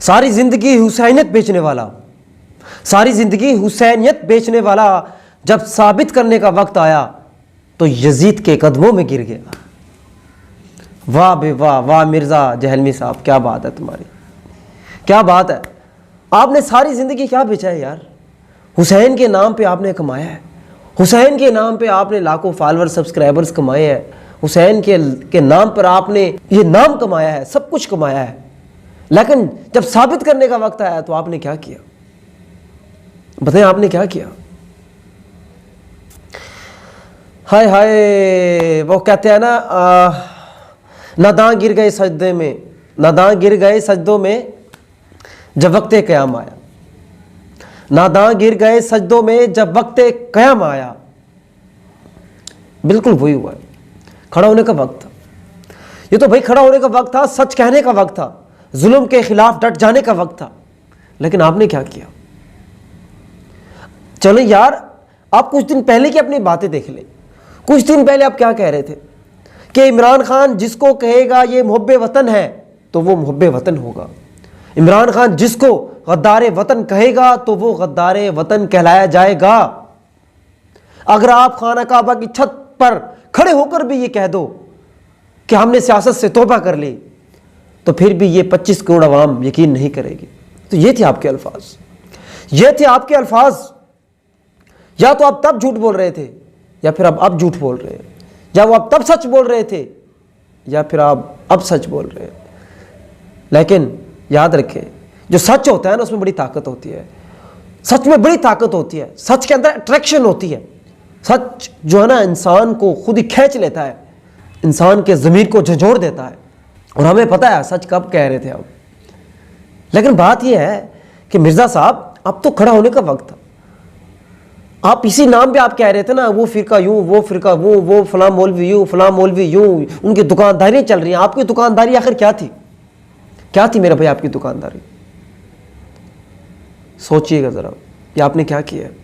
सारी ज़िंदगी हुसैनियत बेचने वाला, सारी ज़िंदगी हुसैनियत बेचने वाला जब साबित करने का वक्त आया तो यजीद के कदमों में गिर गया। वाह बे वाह, वाह मिर्ज़ा जहलमी साहब, क्या बात है तुम्हारी, क्या बात है। आपने सारी ज़िंदगी क्या बेचा है यार। हुसैन के नाम पे आपने कमाया है, हुसैन के नाम पे आपने लाखों फॉलोअर सब्सक्राइबर्स कमाए हैं, हुसैन के नाम पर आपने ये नाम कमाया है, सब कुछ कमाया है। लेकिन जब साबित करने का वक्त आया तो आपने क्या किया, बताएं आपने क्या किया। हाय हाय, वो कहते हैं ना, नादां गिर गए सजदे में, नादां गिर गए सजदों में जब वक्त क़याम आया, नादां गिर गए सजदों में जब वक्त क़याम आया। बिल्कुल वही हुआ है, खड़ा होने का वक्त था। ये तो भाई खड़ा होने का वक्त था, सच कहने का वक्त था, जुल्म के खिलाफ डट जाने का वक्त था। लेकिन आपने क्या किया। चलो यार, आप कुछ दिन पहले की अपनी बातें देख ले। कुछ दिन पहले आप क्या कह रहे थे कि इमरान खान जिसको कहेगा ये मुहब्बे वतन है तो वो मुहब्बे वतन होगा, इमरान खान जिसको गद्दारे वतन कहेगा तो वो गद्दारे वतन कहलाया जाएगा। अगर आप खाना काबा की छत पर खड़े होकर भी ये कह दो कि हमने सियासत से तौबा कर ली तो फिर भी ये 25 करोड़ अवाम यकीन नहीं करेगी। तो ये थे आपके अल्फाज, ये थे आपके अल्फाज। या तो आप तब झूठ बोल रहे थे या फिर आप अब झूठ बोल रहे हैं, या वो आप तब सच बोल रहे थे या फिर आप अब सच बोल रहे हैं। लेकिन याद रखें, जो सच होता है ना उसमें बड़ी ताकत होती है, सच में बड़ी ताकत होती है, सच के अंदर अट्रैक्शन होती है। सच जो है ना इंसान को खुद ही खींच लेता है, इंसान के ज़मीर को झंझोड़ देता है। और हमें पता है सच कब कह रहे थे हम। लेकिन बात यह है कि मिर्ज़ा साहब अब तो खड़ा होने का वक्त था। आप इसी नाम पे आप कह रहे थे ना, वो फिरका यूं, वो फिरका वो फलां मौलवी यूं, फलां मौलवी यूं, उनकी दुकानदारी चल रही है। आपकी दुकानदारी आखिर क्या थी, क्या थी मेरा भाई आपकी दुकानदारी। सोचिएगा ज़रा, ये आपने क्या किया है।